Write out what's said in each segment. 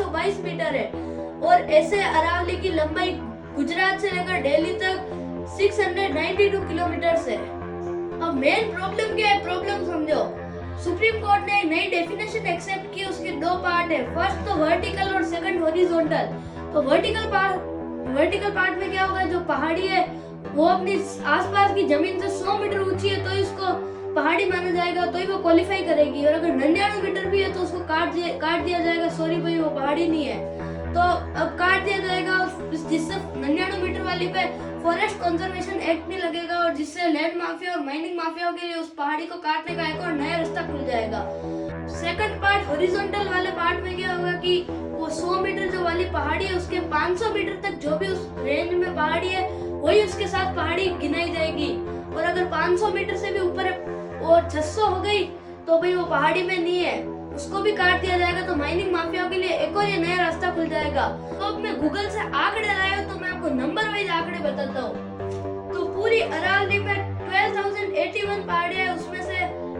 522 metre है और ऐसे अरावली की लंबाई गुजरात से लेकर दिल्ली तक 692 किलोमीटर है। अब मेन प्रॉब्लम क्या है, प्रॉब्लम समझो। सुप्रीम कोर्ट ने एक नई डेफिनेशन एक्सेप्ट की, उसके दो पार्ट है, फर्स्ट तो वर्टिकल और सेकंड हॉरिजॉन्टल। तो वर्टिकल पार्ट में क्या होगा, जो पहाड़ी है वो अपनी आसपास की जमीन से 100 मीटर ऊंची है तो इसको पहाड़ी माना जाएगा, तो ही वो क्वालिफाई करेगी। और अगर 99 मीटर भी है तो उसको काट दिया जाएगा, सॉरी भाई वो पहाड़ी नहीं है, तो अब काट दिया जाएगा। जिससे 99 मीटर वाली पे फॉरेस्ट कंजर्वेशन एक्ट नहीं लगेगा और जिससे लैंड माफिया और माइनिंग माफियाओं के लिए उस पहाड़ी को काटने का एक और नया रास्ता खुल जाएगा। सेकंड पार्ट हॉरिजॉन्टल वाले पार्ट में क्या होगा कि वो 100 मीटर जो वाली पहाड़ी है उसके 500 मीटर तक जो भी उस रेंज में पहाड़ी है वही उसके साथ पहाड़ी गिनाई जाएगी। और अगर 500 मीटर से भी ऊपर और 600 हो गई तो भाई वो पहाड़ी में नहीं है, उसको भी काट दिया जाएगा। तो माइनिंग माफियाओं के लिए एक और ये नया रास्ता खुल जाएगा। तो अब मैं गूगल से आंकड़े लाया हूं तो मैं आपको नंबर वाइज आंकड़े बताता हूँ। तो पूरी अरावली में 12,081 पहाड़ियां है, उसमें से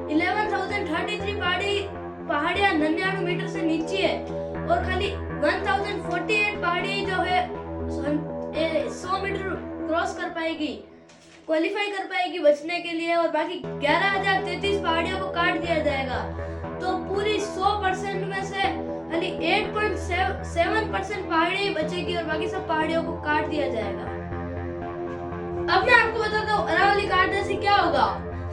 11,033 पहाड़ियां 99 मीटर से नीचे है और खाली 1,048 पहाड़ी जो है 100 मीटर क्रॉस कर पाएगी, क्वालिफाई कर पाएगी बचने के लिए, और बाकी 11,033 पहाड़ियों को काट दिया जाएगा। तो पूरी 100% में से खाली 8.7% पहाड़ी बचेगी और बाकी सब पहाड़ियों को काट दिया जाएगा। अब मैं आपको बताता हूँ अरावली काटने से क्या होगा।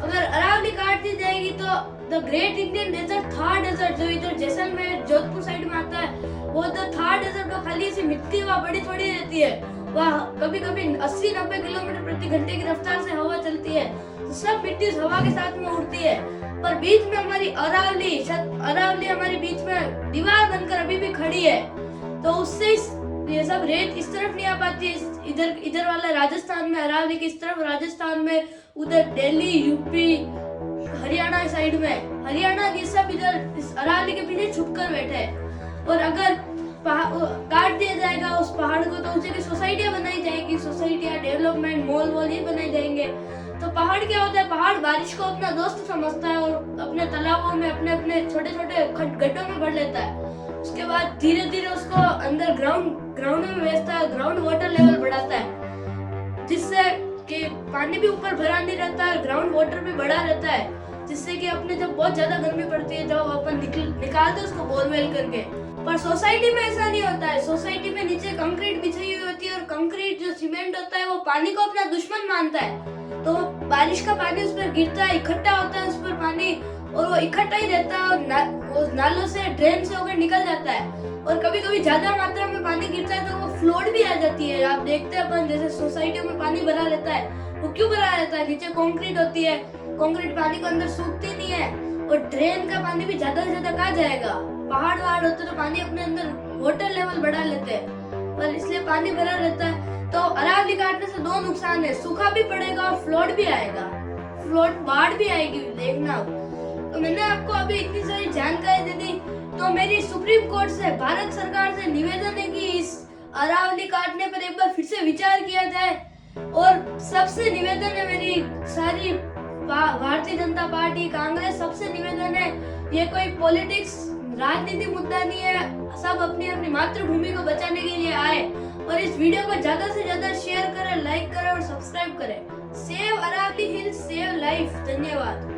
अगर अरावली काट दी जाएगी तो the great Indian desert, Thar desert जो इधर जैसलमेर जोधपुर साइड में आता है, वो द थार डेजर्ट वो खाली सी मिट्टी वहाँ बड़ी थोड़ी रहती है, वहाँ कभी कभी 80-90 किलोमीटर प्रति घंटे की रफ्तार से हवा चलती है, तो सब मिट्टी हवा के साथ में उड़ती है। पर बीच में हमारी अरावली हमारी बीच में दीवार बनकर अभी भी खड़ी है, तो उससे ये सब रेत इस तरफ नहीं आ पाती है। इधर वाला राजस्थान में अरावली की इस तरफ, राजस्थान में उधर दिल्ली, यूपी, हरियाणा साइड में, हरियाणा ये सब इधर इस अरावली के पीछे छुप कर बैठे हैं। और अगर काट दिया जाएगा उस पहाड़ को तो उस जगह सोसाइटियां बनाई जाएगी, सोसाइटियां, डेवलपमेंट, मॉल ये बनाए जाएंगे। तो पहाड़ क्या होता है, पहाड़ बारिश को अपना दोस्त समझता है और अपने तालाबों में अपने छोटे छोटे गड्ढों में भर लेता है। उसके बाद धीरे धीरे उसको अंदर ग्राउंड में भेजता है, ग्राउंड वाटर लेवल बढ़ाता है, जिससे कि पानी भी ऊपर भरा नहीं रहता है, ग्राउंड वाटर भी बढ़ा रहता है, जिससे कि अपने जब बहुत ज्यादा गर्मी पड़ती है जब अपन निकालते हैं उसको बोरवेल करके। पर सोसाइटी में ऐसा नहीं होता है। सोसाइटी में नीचे कंक्रीट बिछाई हुई होती है और कंक्रीट जो सीमेंट होता है वो पानी को अपना दुश्मन मानता है, तो बारिश का पानी उस पर गिरता है, इकट्ठा होता है उस पर पानी, और वो इकट्ठा ही रहता है और नालों से, ड्रेन से होकर निकल जाता है। और कभी कभी ज्यादा मात्रा में पानी गिरता है तो वो फ्लोट भी आ जाती है। आप देखते हैं अपन जैसे सोसाइटियों में पानी भरा रहता है, वो क्यों भरा रहता है, नीचे कंक्रीट होती है, कंक्रीट पानी को अंदर सूखती नहीं है, और ड्रेन का पानी भी ज्यादा से ज्यादा कहाँ जाएगा, पहाड़ वहाड़ होते तो पानी अपने अंदर वाटर लेवल बढ़ा लेते हैं, पर इसलिए पानी भरा रहता है। तो अरावली काटने से दो नुकसान है, सूखा भी पड़ेगा और फ्लोट भी आएगा, फ्लोट बाढ़ भी आएगी, देखना। तो मैंने आपको अभी इतनी सारी जानकारी दे दी, तो मेरी सुप्रीम कोर्ट से, भारत सरकार से निवेदन है कि इस अरावली काटने पर एक बार फिर से विचार किया जाए। और सबसे निवेदन है मेरी, सारी भारतीय जनता पार्टी, कांग्रेस, सबसे निवेदन है, ये कोई पॉलिटिक्स राजनीति मुद्दा नहीं है, सब अपनी अपनी मातृभूमि को बचाने के लिए आए। और इस वीडियो को ज्यादा से ज्यादा शेयर करें, लाइक करें और सब्सक्राइब करें। Save Aravalli hills, save life. धन्यवाद।